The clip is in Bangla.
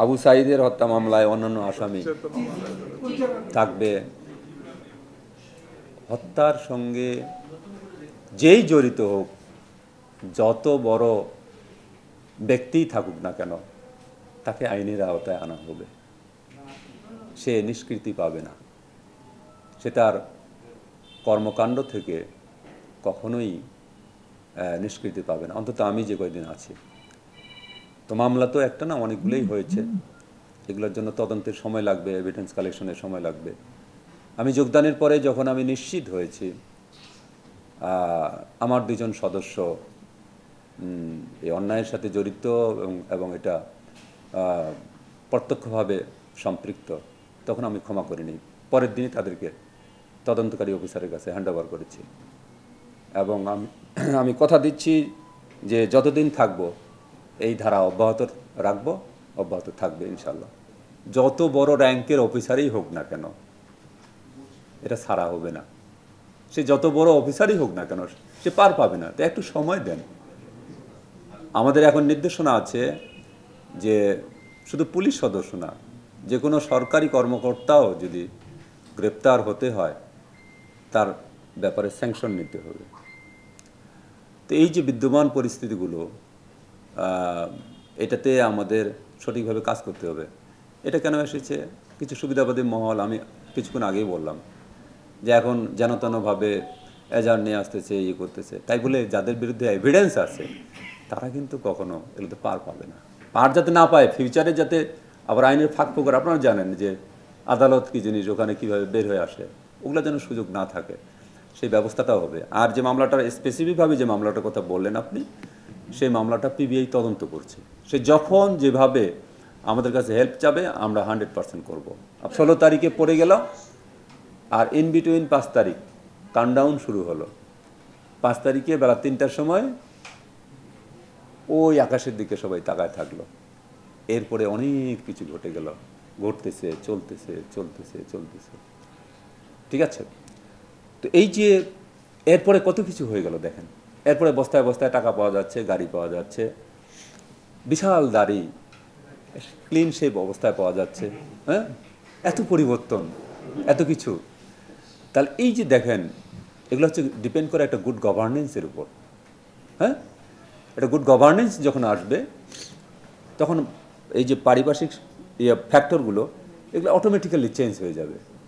আবু সাঈদের হত্যা মামলায় অন্যান্য আসামি থাকবে। হত্যার সঙ্গে যেই জড়িত হোক, যত বড় ব্যক্তিই থাকুক না কেন, তাকে আইনের আওতায় আনা হবে। সে নিষ্কৃতি পাবে না, সে তার কর্মকাণ্ড থেকে কখনোই নিষ্কৃতি পাবে না, অন্তত আমি যে কয়দিন আছি। তো মামলা তো একটা না, অনেকগুলোই হয়েছে। এগুলোর জন্য তদন্তের সময় লাগবে, এভিডেন্স কালেকশনের সময় লাগবে। আমি যোগদানের পরে যখন আমি নিশ্চিত হয়েছি আমার দুজন সদস্য এই অন্যায়ের সাথে জড়িত এবং এটা প্রত্যক্ষভাবে সম্পৃক্ত, তখন আমি ক্ষমা করিনি। পরের দিনই তাদেরকে তদন্তকারী অফিসারের কাছে হ্যান্ড ওভার করেছি। এবং আমি কথা দিচ্ছি যে যতদিন থাকব এই ধারা অব্যাহত রাখবো, অব্যাহত থাকবে ইনশাল্লাহ। যত বড় র্যাঙ্কের অফিসারই হোক না কেন, এটা ছাড়া হবে না। সে যত বড় অফিসারই হোক না কেন, সে পার পাবে না। তো একটু সময় দেন। আমাদের এখন নির্দেশনা আছে যে শুধু পুলিশ সদস্য না, যে কোনো সরকারি কর্মকর্তাও যদি গ্রেপ্তার হতে হয়, তার ব্যাপারে স্যাংশন নিতে হবে। তো এই যে বিদ্যমান পরিস্থিতিগুলো, এটাতে আমাদের সঠিকভাবে কাজ করতে হবে। এটা কেন এসেছে? কিছু সুবিধাবাদী মহল, আমি কিছুক্ষণ আগেই বললাম যে এখন যেন তেনভাবে এজাহার নিয়ে আসতেছে, ইয়ে করতেছে। তাই বলে যাদের বিরুদ্ধে এভিডেন্স আছে তারা কিন্তু কখনো এগুলোতে পার পাবে না। পার যাতে না পায়, ফিউচারে যাতে আবার আইনের ফাঁক ফোকর, আপনারা জানেন যে আদালত কী জিনিস, ওখানে কীভাবে বের হয়ে আসে, ওগুলো যেন সুযোগ না থাকে, সেই ব্যবস্থাটাও হবে। আর যে মামলাটার স্পেসিফিকভাবে যে মামলাটার কথা বললেন আপনি, সেই মামলাটা পিবিআই তদন্ত করছে। সে যখন যেভাবে আমাদের কাছে হেল্প চাবে আমরা 100% করবো। 16 তারিখে পড়ে গেল, আর ইন বিটুইন 5 তারিখ কাউন্টডাউন শুরু হলো। 5 তারিখে বেলা 3টার সময় ওই আকাশের দিকে সবাই তাকায় থাকলো। এরপরে অনেক কিছু ঘটে গেল, ঘটতেছে, চলতেছে চলতেছে চলতেছে, ঠিক আছে? তো এই যে এরপরে কত কিছু হয়ে গেল দেখেন। এরপরে বস্তায় বস্তায় টাকা পাওয়া যাচ্ছে, গাড়ি পাওয়া যাচ্ছে, বিশাল দাড়ি, ক্লিন শেপ অবস্থায় পাওয়া যাচ্ছে। হ্যাঁ, এত পরিবর্তন, এত কিছু। তাহলে এই যে দেখেন, এগুলো হচ্ছে ডিপেন্ড করে একটা গুড গভর্নেন্সের উপর। হ্যাঁ, একটা গুড গভর্নেন্স যখন আসবে, তখন এই যে পারিপার্শ্বিক ফ্যাক্টরগুলো, এগুলো অটোমেটিক্যালি চেঞ্জ হয়ে যাবে।